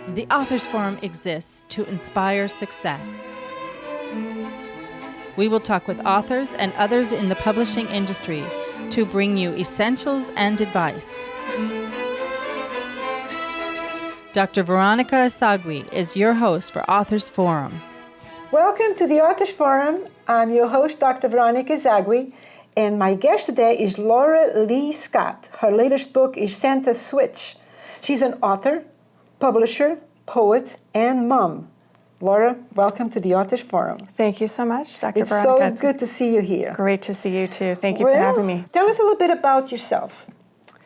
The Authors Forum exists to inspire success. We will talk with authors and others in the publishing industry to bring you essentials and advice. Dr. Veronia Esagui is your host for Authors Forum. Welcome to the Authors Forum. I'm your host, Dr. Veronia Esagui, and my guest today is Laura Lee Scott. Her latest book is Santa Switch. She's an author, publisher, poet, and mom. Laura, welcome to the Authors Forum. Thank you so much, Dr. It's Veronica. so good to see you here. Great to see you too. Thank you for having me. Tell us a little bit about yourself,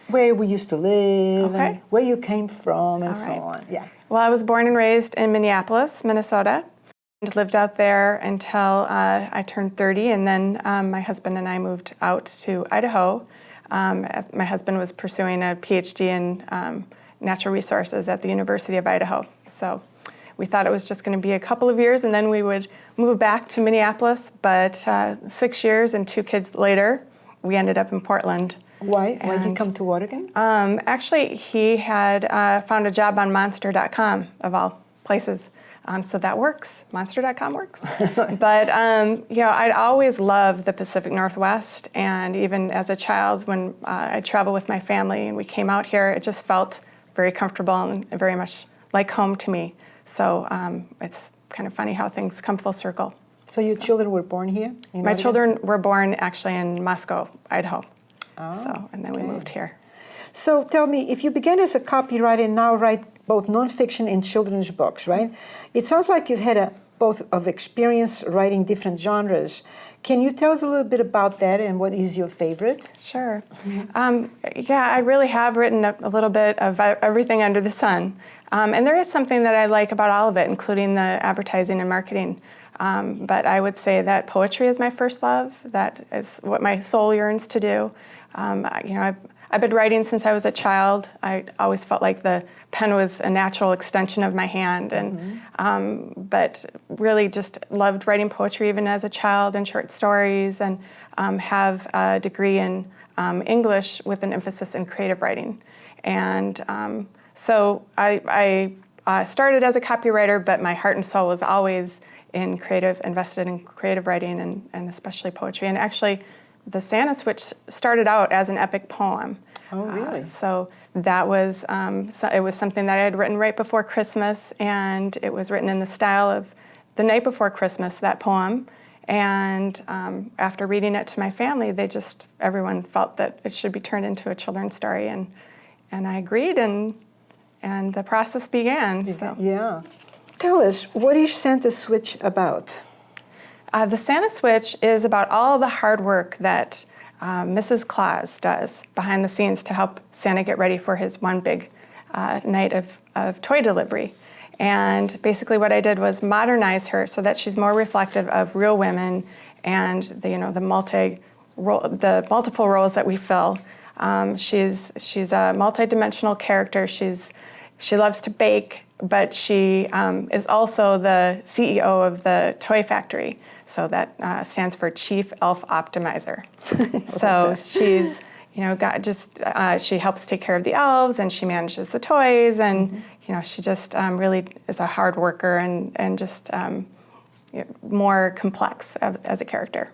where we used to live, and where you came from, and so on. Yeah. Well, I was born and raised in Minneapolis, Minnesota, and lived out there until I turned 30, and then my husband and I moved out to Idaho. My husband was pursuing a PhD in natural resources at the University of Idaho. So we thought it was just going to be a couple of years and then we would move back to Minneapolis, but 6 years and 2 kids later, we ended up in Portland. Why? Why did you come to Oregon? Actually, he had found a job on Monster.com, of all places. So that works. Monster.com works. But, I'd always loved the Pacific Northwest, and even as a child, when I traveled with my family and we came out here, it just felt very comfortable and very much like home to me. So it's kind of funny how things come full circle. So your children were born here? My children were born actually in Moscow, Idaho. And then we moved here. So tell me, if you began as a copywriter and now write both nonfiction and children's books, right? It sounds like you've had both of experience writing different genres. Can you tell us a little bit about that and what is your favorite? Sure. I really have written a little bit of everything under the sun. And there is something that I like about all of it, including the advertising and marketing. But I would say that poetry is my first love. That is what my soul yearns to do. I've been writing since I was a child. I always felt like the pen was a natural extension of my hand, but really just loved writing poetry even as a child and short stories, and have a degree in English with an emphasis in creative writing. And so I started as a copywriter, but my heart and soul was always invested in creative writing and especially poetry. And actually, the Santa Switch started out as an epic poem. Oh, really? So that was, it was something that I had written right before Christmas, and it was written in the style of The Night Before Christmas, that poem. And after reading it to my family, everyone felt that it should be turned into a children's story, and I agreed, and the process began. So. Yeah. Tell us, what is Santa Switch about? The Santa Switch is about all the hard work that Mrs. Claus does behind the scenes to help Santa get ready for his one big night of toy delivery. And basically what I did was modernize her so that she's more reflective of real women and the multiple roles that we fill. She's a multidimensional character. She loves to bake, but she is also the CEO of the toy factory. So that stands for Chief Elf Optimizer. So she's, she helps take care of the elves, and she manages the toys, and she just really is a hard worker and just more complex as a character.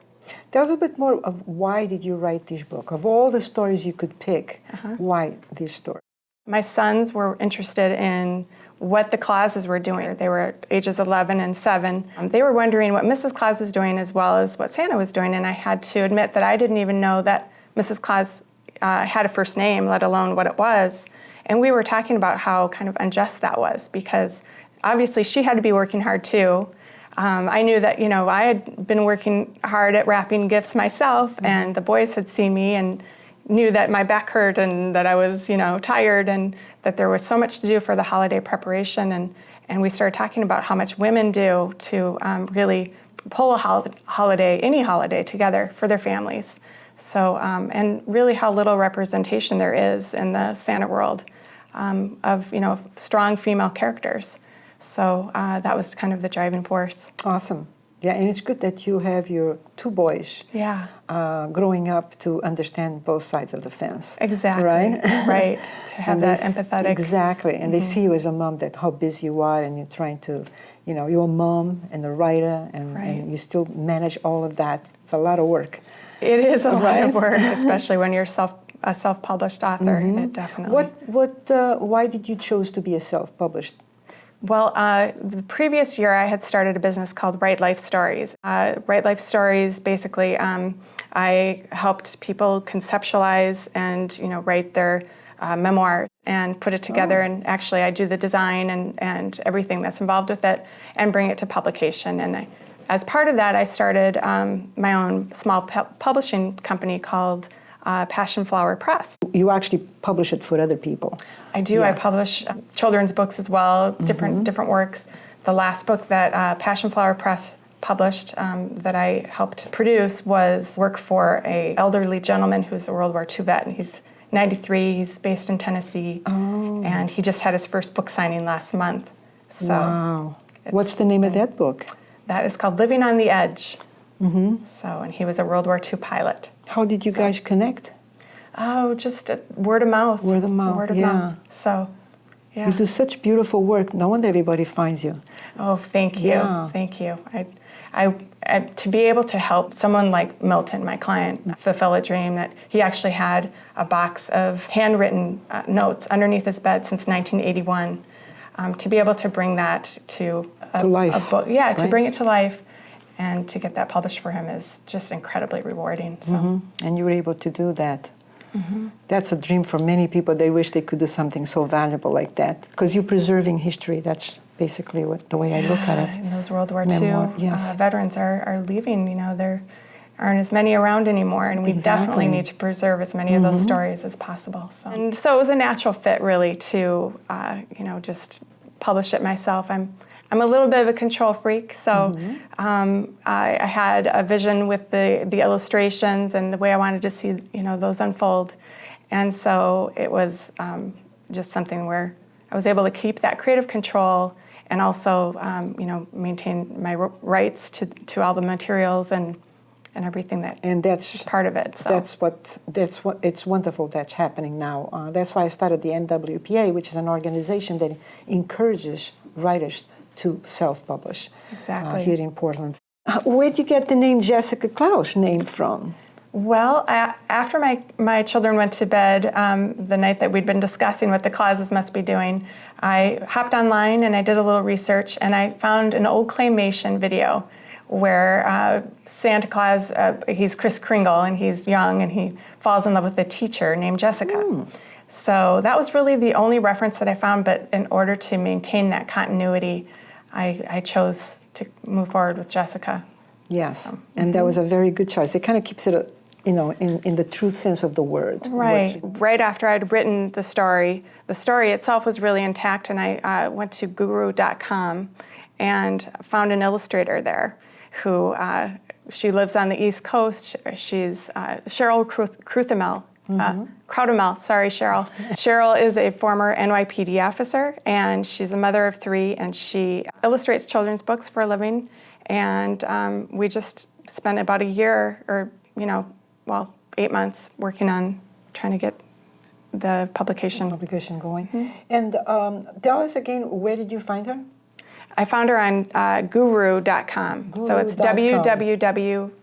Tell us a bit more of why did you write this book? Of all the stories you could pick, why this story? My sons were interested in what the Clauses were doing. They were ages 11 and 7. They were wondering what Mrs. Claus was doing as well as what Santa was doing, and I had to admit that I didn't even know that Mrs. Claus had a first name, let alone what it was. And we were talking about how kind of unjust that was, because obviously she had to be working hard too. I knew that, I had been working hard at wrapping gifts myself, and the boys had seen me and knew that my back hurt and that I was, tired, and that there was so much to do for the holiday preparation. And we started talking about how much women do to really pull a holiday, any holiday, together for their families. So, and really how little representation there is in the Santa world of, strong female characters. So that was kind of the driving force. Awesome. Yeah, and it's good that you have your two boys Yeah. growing up to understand both sides of the fence. Exactly. Right? Right. To have And that they empathetic. Exactly. And they see you as a mom, that how busy you are, and you're trying to, you're a mom and a writer, and you still manage all of that. It's a lot of work. It is a lot of work, especially when you're a self-published author. It definitely. Why did you choose to be a self-published? Well, the previous year I had started a business called Write Life Stories. Write Life Stories, basically, I helped people conceptualize and write their memoir and put it together. And actually, I do the design and everything that's involved with it, and bring it to publication. And as part of that, I started my own small publishing company called Passion Flower Press. You actually publish it for other people. I do. Yeah. I publish children's books as well, different works. The last book that Passion Flower Press published that I helped produce was work for an elderly gentleman who's a World War II vet, and he's 93. He's based in Tennessee, and he just had his first book signing last month. So wow! What's the name of that book? That is called Living on the Edge. So, and he was a World War II pilot. How did you guys connect? Oh, just word of mouth. Word of mouth. Word of mouth. So, yeah. You do such beautiful work. No wonder everybody finds you. Oh, thank you. Yeah. Thank you. I to be able to help someone like Milton, my client, fulfill a dream that he actually had a box of handwritten notes underneath his bed since 1981. To be able to bring that to life. A book, yeah, right? To bring it to life. And to get that published for him is just incredibly rewarding. So. And you were able to do that. That's a dream for many people. They wish they could do something so valuable like that. Because you're preserving history. That's basically the way I look at it. And those World War Memoir, II yes. veterans are leaving. There aren't as many around anymore, and we definitely need to preserve as many of those stories as possible. So it was a natural fit, really, to just publish it myself. I'm a little bit of a control freak, so I had a vision with the illustrations and the way I wanted to see those unfold, and so it was just something where I was able to keep that creative control and also maintain my rights to all the materials and everything that's part of it. So. That's what it's wonderful that's happening now. That's why I started the NWPA, which is an organization that encourages writers to self-publish. Exactly. Here in Portland. Where did you get the name Jessica Claus name from? Well, after my children went to bed the night that we'd been discussing what the Clauses must be doing, I hopped online and I did a little research, and I found an old claymation video where Santa Claus, he's Kris Kringle, and he's young, and he falls in love with a teacher named Jessica. So that was really the only reference that I found, but in order to maintain that continuity, I chose to move forward with Jessica. Yes, so, and that was a very good choice. It kind of keeps it, in the true sense of the word. Right. Right after I'd written the story itself was really intact, and I went to guru.com and found an illustrator there who, she lives on the East Coast. She's Cheryl Cruthamel. Crowdamel, sorry, Cheryl. Cheryl is a former NYPD officer, and she's a mother of 3, and she illustrates children's books for a living. And we just spent about a year, or 8 months, working on trying to get the publication going. And tell us again, where did you find her? I found her on guru.com. So it's www.guru.com.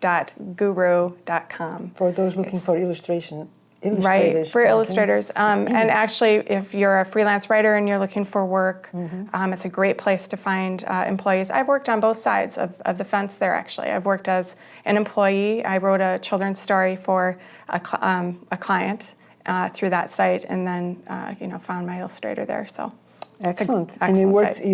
For those looking for illustrators. Right, for illustrators. And actually, if you're a freelance writer and you're looking for work, it's a great place to find employees. I've worked on both sides of the fence there, actually. I've worked as an employee. I wrote a children's story for a client through that site, and then found my illustrator there. So excellent. And you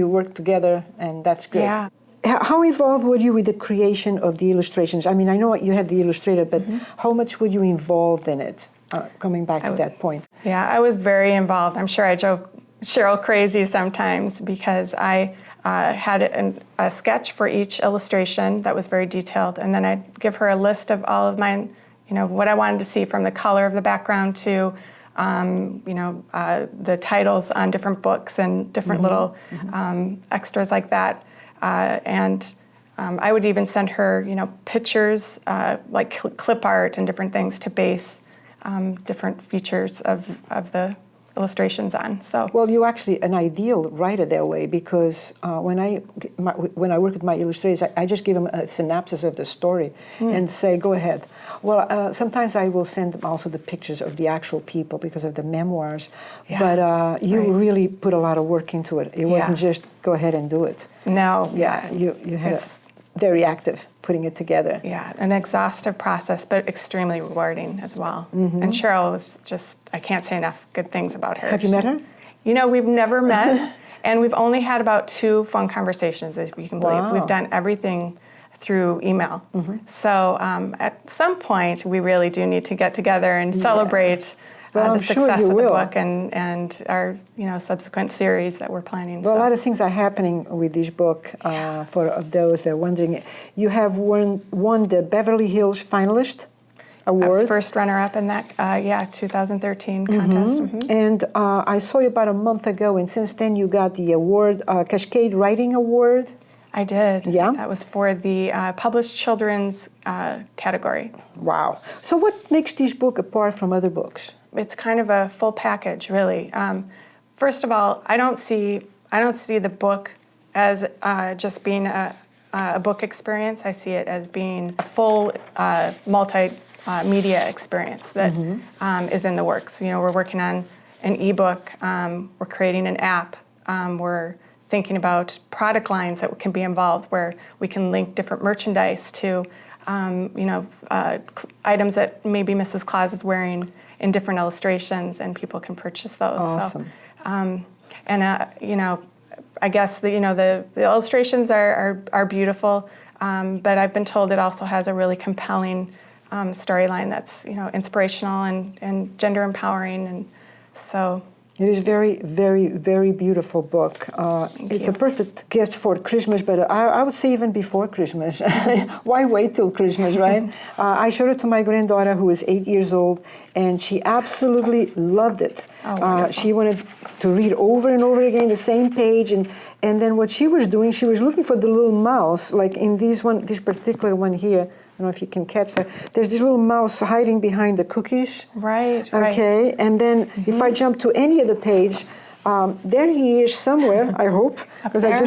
worked together, and that's good. Yeah. How involved were you with the creation of the illustrations? I mean, I know you had the illustrator, but how much were you involved in it? Coming back to that point. Yeah, I was very involved. I'm sure I drove Cheryl crazy sometimes because I had a sketch for each illustration that was very detailed, and then I'd give her a list of all of my, what I wanted to see, from the color of the background to, the titles on different books and different little extras like that. And I would even send her, pictures, like clip art and different things to base different features of the illustrations on. So well, you're actually an ideal writer that way, because when I work with my illustrators, I just give them a synopsis of the story and say, go ahead. Well, sometimes I will send them also the pictures of the actual people because of the memoirs, but you really put a lot of work into it. It wasn't just go ahead and do it. No. Yeah, you had very active putting it together. Yeah, an exhaustive process, but extremely rewarding as well. And Cheryl was just, I can't say enough good things about her. Have you met her? We've never met, and we've only had about 2 phone conversations, if you can believe. Wow. We've done everything through email. So at some point, we really do need to get together and celebrate the success of the book and our subsequent series that we're planning. Well, a lot of things are happening with this book. For those that are wondering, you have won the Beverly Hills Finalist Award. I was first runner-up in that 2013 contest. And I saw you about a month ago, and since then you got the award, Cascade Writing Award. I did. Yeah? That was for the published children's category. Wow. So what makes this book apart from other books? It's kind of a full package, really. First of all, I don't see the book as just being a book experience. I see it as being a full multimedia experience that is in the works. We're working on an ebook. We're creating an app. We're thinking about product lines that can be involved, where we can link different merchandise to items that maybe Mrs. Claus is wearing in different illustrations, and people can purchase those. Awesome. So, I guess the illustrations are beautiful, but I've been told it also has a really compelling storyline that's inspirational and gender empowering, and so. It is very, very, very beautiful book. It's a perfect gift for Christmas, but I would say even before Christmas. Why wait till Christmas, right? I showed it to my granddaughter, who is 8 years old, and she absolutely loved it. She wanted to read over and over again the same page, and then what she was doing, she was looking for the little mouse, like in this particular one here. I don't know if you can catch that. There's this little mouse hiding behind the cookies. Right. Okay, and then if I jump to any other page, there he is somewhere, I hope. Up there?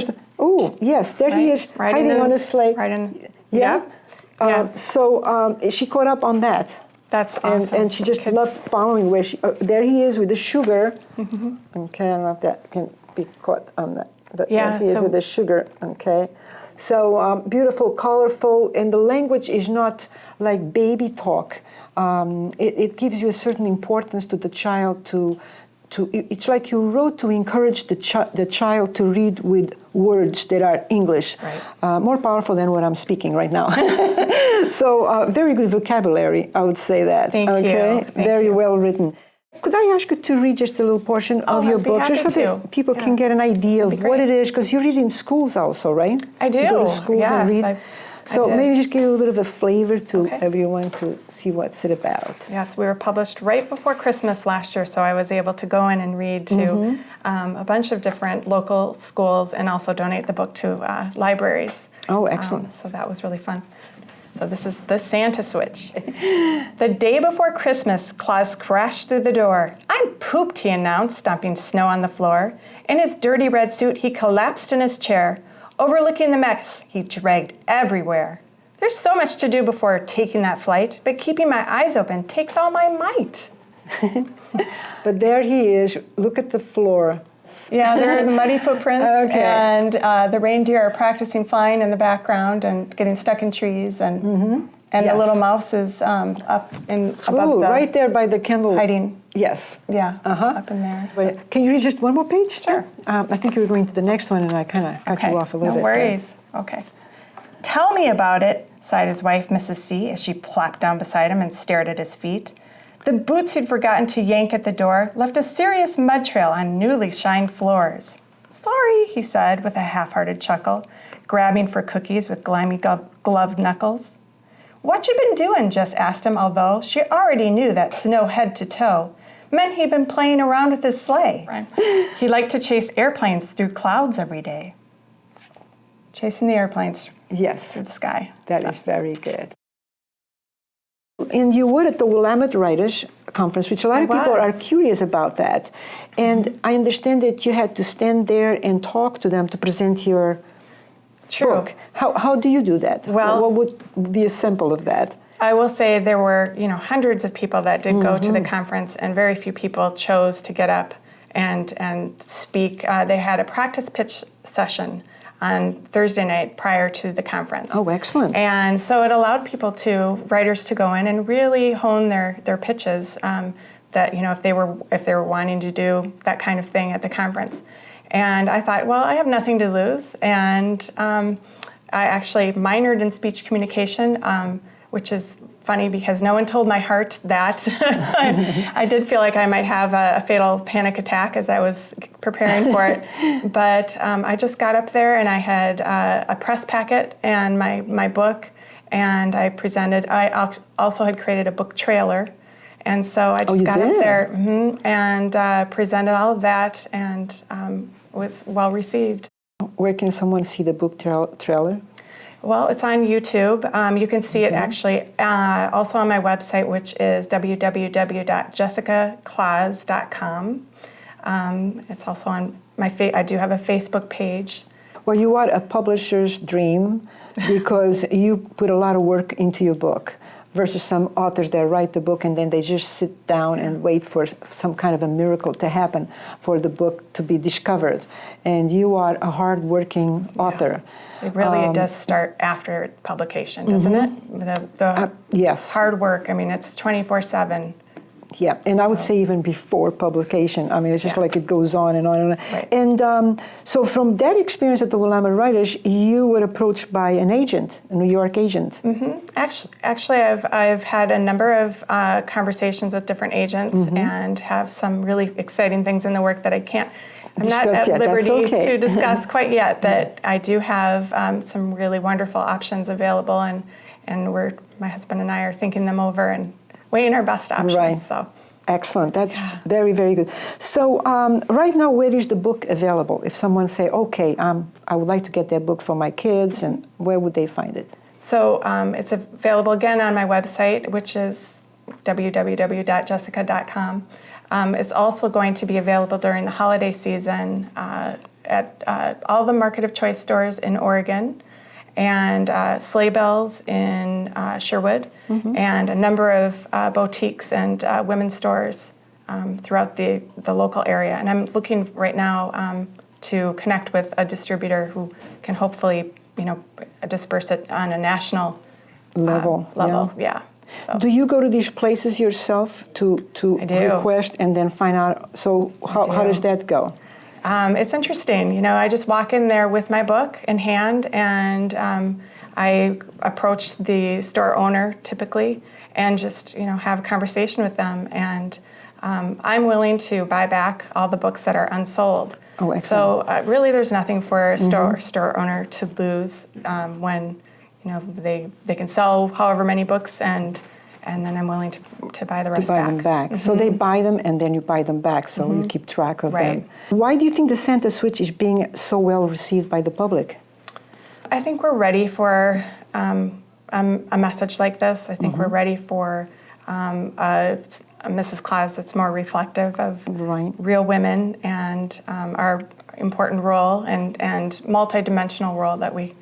Yes, there he is, hiding on a sleigh. Right in. Yeah. So she caught up on that. That's awesome. And she just loved following where she. There he is with the sugar. Okay, I don't know if that can be caught on that. There he is with the sugar. Okay. So beautiful, colorful, and the language is not like baby talk. It gives you a certain importance to the child. It's like you wrote to encourage the child to read with words that are English, more powerful than what I'm speaking right now. So very good vocabulary, I would say that. Thank you. Very well written. Could I ask you to read just a little portion of your book, just so that people can get an idea of what it is? Because you read in schools also, right? I do. You go to schools and read. So maybe just give a little bit of a flavor to everyone to see what's it about. Yes, we were published right before Christmas last year, so I was able to go in and read to a bunch of different local schools and also donate the book to libraries. Oh, excellent. So that was really fun. So this is the Santa Switch. The day before Christmas, Claus crashed through the door. "I'm pooped," he announced, stomping snow on the floor. In his dirty red suit, he collapsed in his chair. Overlooking the mess, he dragged everywhere. "There's so much to do before taking that flight, but keeping my eyes open takes all my might." But there he is. Look at the floor. Yeah, there are the muddy footprints, and the reindeer are practicing flying in the background and getting stuck in trees, and the little mouse is up above the right there by the candle. hiding. Yes. Yeah, up in there. So. Can you read just one more page? Sure. I think you were going to the next one, and I kind of cut you off a little bit. No worries. Okay. "Tell me about it," sighed his wife, Mrs. C., as she plopped down beside him and stared at his feet. The boots he'd forgotten to yank at the door left a serious mud trail on newly shined floors. "Sorry," he said with a half-hearted chuckle, grabbing for cookies with grimy gloved knuckles. "What you been doing?" Jess asked him, although she already knew that snow head to toe meant he'd been playing around with his sleigh. He liked to chase airplanes through clouds every day. chasing the airplanes Yes. through the sky. That is very good. And you were at the Willamette Writers Conference, which a lot of people are curious about that. And I understand that you had to stand there and talk to them to present your book. How do you do that? Well, what would be a sample of that? I will say there were, hundreds of people that did go to the conference, and very few people chose to get up and speak. They had a practice pitch session on Thursday night prior to the conference. Oh, excellent. And so it allowed writers to go in and really hone their pitches that, if they were wanting to do that kind of thing at the conference. And I thought, well, I have nothing to lose. And I actually minored in speech communication, which is funny because no one told my heart that. I did feel like I might have a fatal panic attack as I was preparing for it. But I just got up there and I had a press packet and my book, and I presented. I also had created a book trailer. And so I just got up there and presented all of that, and was well received. Where can someone see the book trailer? Well, it's on YouTube. You can see it actually also on my website, which is www.jessicaclaus.com. It's also on I do have a Facebook page. Well, you are a publisher's dream because you put a lot of work into your book versus some authors that write the book and then they just sit down and wait for some kind of a miracle to happen for the book to be discovered. And you are a hard-working author. It really does start after publication, doesn't it? The yes. hard work, it's 24/7. Yeah, and I would say even before publication. It's just like it goes on and on and on. Right. And so from that experience at the Willamette Writers, you were approached by an agent, a New York agent. Actually, I've had a number of conversations with different agents and have some really exciting things in the work that I'm not at liberty to discuss quite yet, but I do have some really wonderful options available, and my husband and I are thinking them over and weighing our best options. Right. So. Excellent. That's very, very good. So right now, where is the book available? If someone say, okay, I would like to get that book for my kids, and where would they find it? So it's available again on my website, which is www.jessica.com. It's also going to be available during the holiday season at all the Market of Choice stores in Oregon, and Sleigh Bells in Sherwood, and a number of boutiques and women's stores throughout the local area. And I'm looking right now to connect with a distributor who can hopefully, disperse it on a national level. Yeah. So. Do you go to these places yourself to request and then find out? So how does that go? It's interesting. I just walk in there with my book in hand, and I approach the store owner typically and just have a conversation with them. And I'm willing to buy back all the books that are unsold. Oh, excellent. So really, there's nothing for a store owner to lose when they can sell however many books, and then I'm willing to buy the rest back. To buy them back. So they buy them and then you buy them back, so you keep track of them. Why do you think the Santa Switch is being so well received by the public? I think we're ready for a message like this. I think we're ready for a Mrs. Claus that's more reflective of real women and our important role and multidimensional role that we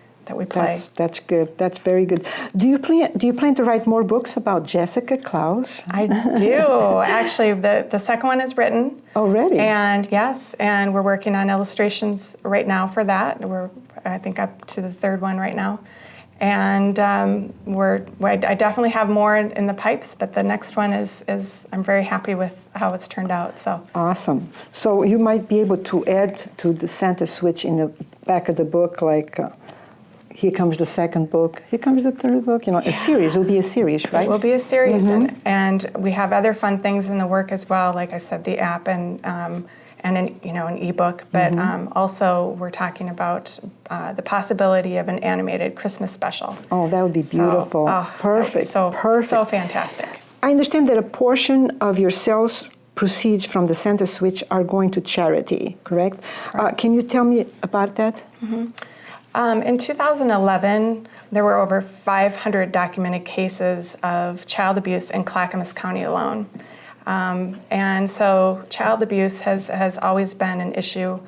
play. That's good. That's very good. Do you plan to write more books about Jessica Claus? I do. Actually, the second one is written already. And yes, and we're working on illustrations right now for that. We're I think up to the third one right now, and I definitely have more in the pipes. But the next one is I'm very happy with how it's turned out. So awesome. So you might be able to add to the Santa Switch in the back of the book, like. Here comes the second book. Here comes the third book. A series. It will be a series, right? It will be a series, and we have other fun things in the work as well. Like I said, the app and an ebook. But also, we're talking about the possibility of an animated Christmas special. Oh, that would be beautiful. Perfect. Perfect. So fantastic. I understand that a portion of your sales proceeds from the Santa Switch are going to charity. Correct? Can you tell me about that? In 2011, there were over 500 documented cases of child abuse in Clackamas County alone. And so child abuse has always been an issue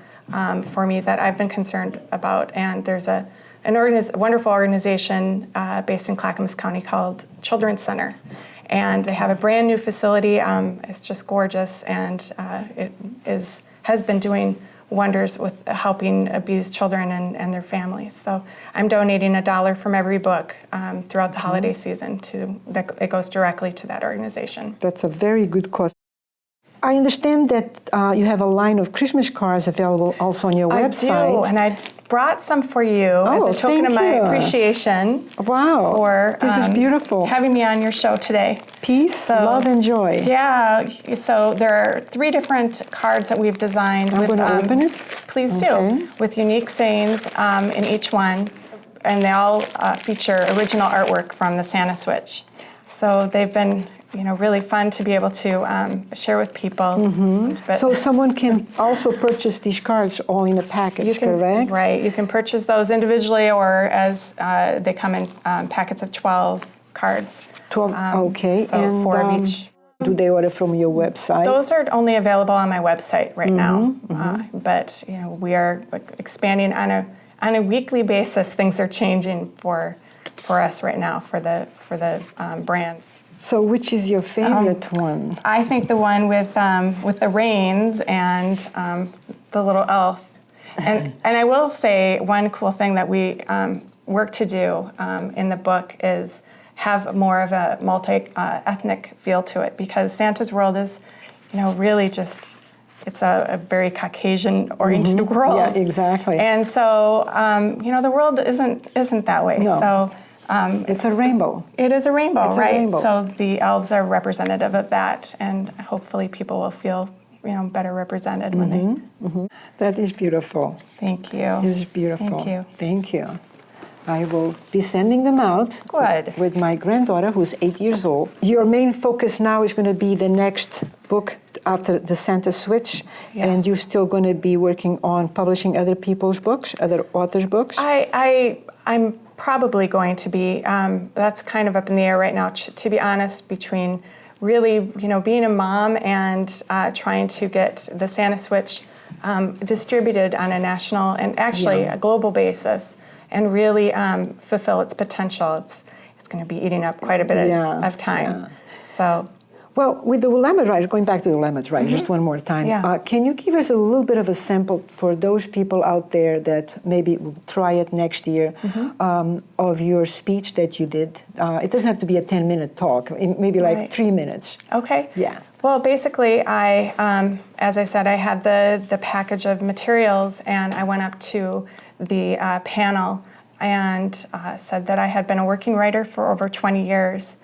for me that I've been concerned about. And there's a wonderful organization based in Clackamas County called Children's Center. And they have a brand new facility. It's just gorgeous, and it has been doing wonders with helping abused children and their families. So I'm donating $1 from every book throughout the holiday season it goes directly to that organization. That's a very good cause. I understand that you have a line of Christmas cards available also on your website. I do, and I brought some for you as a token of my appreciation. Wow, for this is beautiful. Having me on your show today. Peace, love, and joy. Yeah, so there are 3 different cards that we've designed. I'm going to open it. Please do, with unique sayings in each one, and they all feature original artwork from the Santa Switch. So they've been really fun to be able to share with people. So someone can also purchase these cards all in a package, correct? Right. You can purchase those individually or as they come in packets of 12 cards. 12, okay. So and 4 of each. Do they order from your website? Those are only available on my website right now. But we are expanding on a weekly basis. Things are changing for us right now for the brand. So which is your favorite one? I think the one with the reins and the little elf. And I will say one cool thing that we work to do in the book is have more of a multi-ethnic feel to it, because Santa's world is, really just, it's a very Caucasian-oriented world. Yeah, exactly. And so, the world isn't that way. No. So. It's a rainbow. It is a rainbow, it's right? A rainbow. So the elves are representative of that, and hopefully people will feel, better represented when they. That is beautiful. Thank you. It's beautiful. Thank you. Thank you. I will be sending them out. Good. With my granddaughter, who's 8 years old. Your main focus now is going to be the next book after the Santa Switch, and you're still going to be working on publishing other people's books, other authors' books. I'm probably going to be. That's kind of up in the air right now. To be honest, between really, being a mom and trying to get the Santa Switch distributed on a national and actually a global basis, and really fulfill its potential. It's going to be eating up quite a bit of time. Yeah. So. Well, with the Willamette Writers, going back to the Willamette Writers just one more time, can you give us a little bit of a sample for those people out there that maybe will try it next year of your speech that you did? It doesn't have to be a 10-minute talk, maybe like 3 minutes. Okay. Yeah. Well, basically, as I said, I had the package of materials, and I went up to the panel and said that I had been a working writer for over 20 years.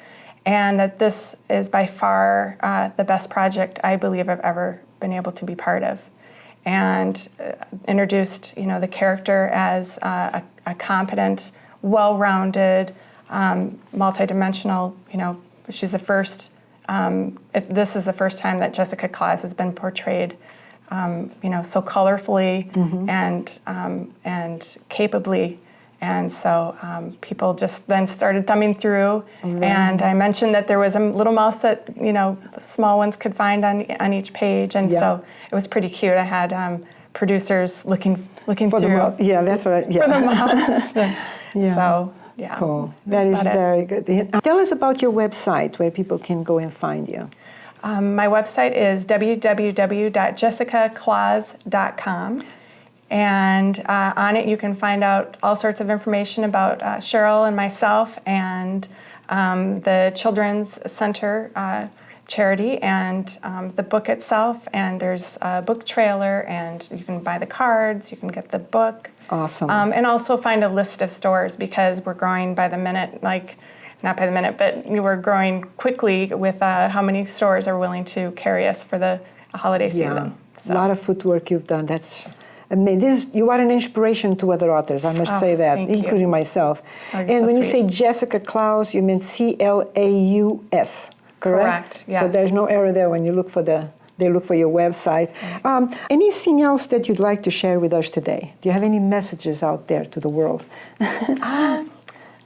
And that this is by far the best project I believe I've ever been able to be part of. And introduced, the character as a competent, well-rounded, multidimensional, she's the first, this is the first time that Jessica Claus has been portrayed, so colorfully and capably. And so people just then started thumbing through, and I mentioned that there was a little mouse that small ones could find on each page, and so it was pretty cute. I had producers looking For through. the mouse. Yeah, that's right. Yeah. For the mouse. So cool. That is very good. Tell us about your website where people can go and find you. My website is www.jessicaclaus.com. And on it, you can find out all sorts of information about Cheryl and myself and the Children's Center charity and the book itself. And there's a book trailer, and you can buy the cards, you can get the book. Awesome. And also find a list of stores, because we're growing by the minute, not by the minute, but we're growing quickly with how many stores are willing to carry us for the holiday season. So. A lot of footwork you've done. That's amazing. You are an inspiration to other authors, I must say that, including myself. And when you say Jessica Claus, you mean C-L-A-U-S, correct? Correct, yes. So there's no error there when you look for the they look for your website. Anything else that you'd like to share with us today? Do you have any messages out there to the world?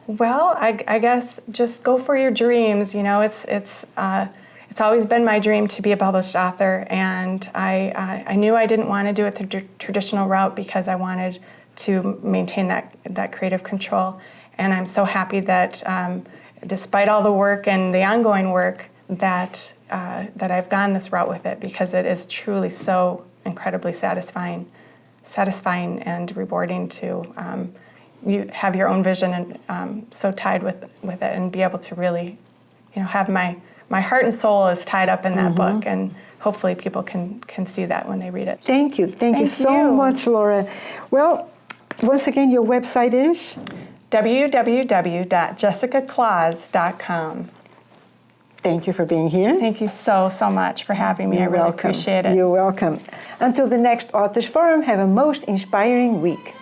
Well, I guess just go for your dreams. You know, it's always been my dream to be a published author, and I knew I didn't want to do it the traditional route because I wanted to maintain that creative control. And I'm so happy that despite all the work and the ongoing work, that I've gone this route with it, because it is truly so incredibly satisfying and rewarding to you have your own vision and so tied with it, and be able to really, have my heart and soul is tied up in that book, and hopefully people can see that when they read it. Thank you so much, Laura. Well, once again, your website is www.jessicaclaus.com. Thank you for being here. Thank you so much for having me. I really appreciate it. You're welcome. Until the next Authors Forum, have a most inspiring week.